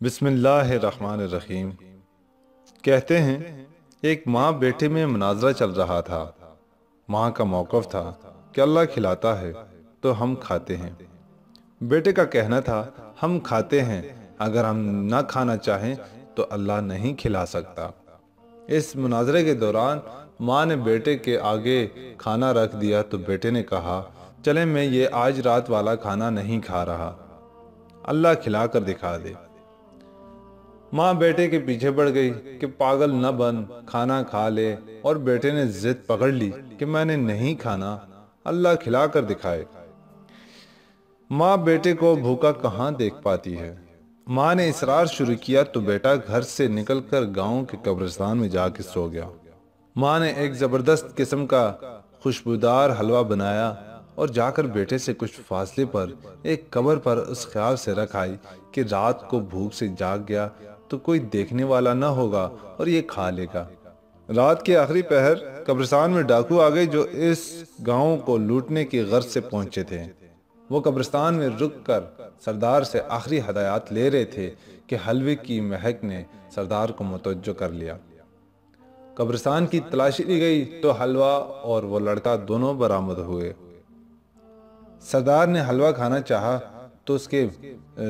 बिस्मिल्लाहिर्रहमानिर्रहीम। कहते हैं एक माँ बेटे में मुनाजरा चल रहा था। माँ का मौक़िफ़ था कि अल्लाह खिलाता है तो हम खाते हैं। बेटे का कहना था हम खाते हैं, अगर हम ना खाना चाहें तो अल्लाह नहीं खिला सकता। इस मुनाजरे के दौरान माँ ने बेटे के आगे खाना रख दिया तो बेटे ने कहा, चले मैं ये आज रात वाला खाना नहीं खा रहा, अल्लाह खिला कर दिखा दे। माँ बेटे के पीछे पड़ गई कि पागल न बन, खाना खा ले, और बेटे ने जिद पकड़ ली कि मैंने नहीं खाना, अल्लाह खिला कर दिखाए। माँ बेटे को भूखा कहाँ देख पाती है। माँ ने इसरार शुरू किया तो बेटा घर से निकलकर गांव के कब्रिस्तान में जाके सो गया। माँ ने एक जबरदस्त किस्म का खुशबूदार हलवा बनाया और जाकर बेटे से कुछ फासले पर एक कब्र पर उस ख्याल से रख आई कि रात को भूख से जाग गया तो कोई देखने वाला न होगा और ये खा लेगा। रात के आखिरी पहर कब्रिस्तान में डाकू आ गए जो इस गांव को लूटने की गर्ज से पहुंचे थे। वो कब्रिस्तान में रुक कर सरदार से आखिरी हदायत ले रहे थे कि हलवे की महक ने सरदार को मुतवज्जो कर लिया। कब्रिस्तान की तलाशी ली गई तो हलवा और वो लड़का दोनों बरामद हुए। सरदार ने हलवा खाना चाहा तो उसके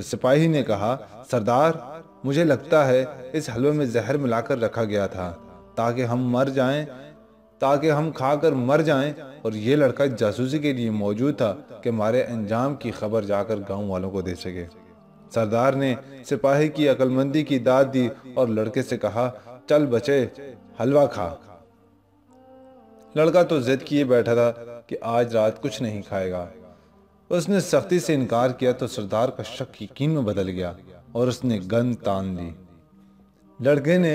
सिपाही ने कहा, सरदार मुझे लगता है इस हलवे में जहर मिलाकर रखा गया था ताकि हम खाकर मर जाएं, और ये लड़का जासूसी के लिए मौजूद था कि हमारे अंजाम की खबर जाकर गांव वालों को दे सके। सरदार ने सिपाही की अक्लमंदी की दाद दी और लड़के से कहा, चल बच्चे हलवा खा। लड़का तो जिद किए बैठा था कि आज रात कुछ नहीं खाएगा। उसने सख्ती से इनकार किया तो सरदार का शक यकीन में बदल गया और उसने गन तान ली। लड़के ने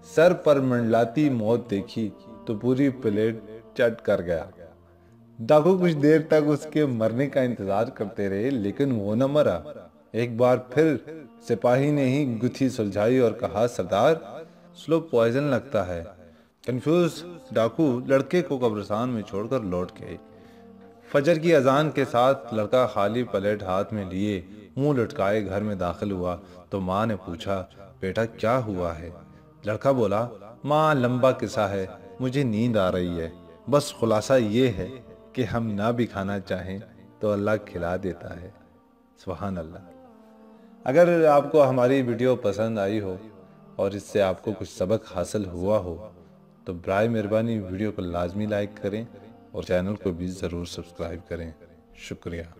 सर पर मंडलाती मौत देखी तो पूरी प्लेट चट कर गया। डाकू कुछ देर तक उसके मरने का इंतजार करते रहे लेकिन वो न मरा। एक बार फिर सिपाही ने ही गुत्थी सुलझाई और कहा, सरदार स्लो पॉइजन लगता है। कंफ्यूज डाकू लड़के को कब्रिस्तान में छोड़कर लौट गए। फजर की अजान के साथ लड़का खाली प्लेट हाथ में लिए मुंह लटकाए घर में दाखिल हुआ तो माँ ने पूछा, बेटा क्या हुआ है? लड़का बोला, माँ लंबा किस्सा है, मुझे नींद आ रही है, बस खुलासा ये है कि हम ना भी खाना चाहें तो अल्लाह खिला देता है। सुभान अल्लाह। अगर आपको हमारी वीडियो पसंद आई हो और इससे आपको कुछ सबक हासिल हुआ हो तो बराए मेहरबानी वीडियो को लाजमी लाइक करें और चैनल को भी ज़रूर सब्सक्राइब करें। शुक्रिया।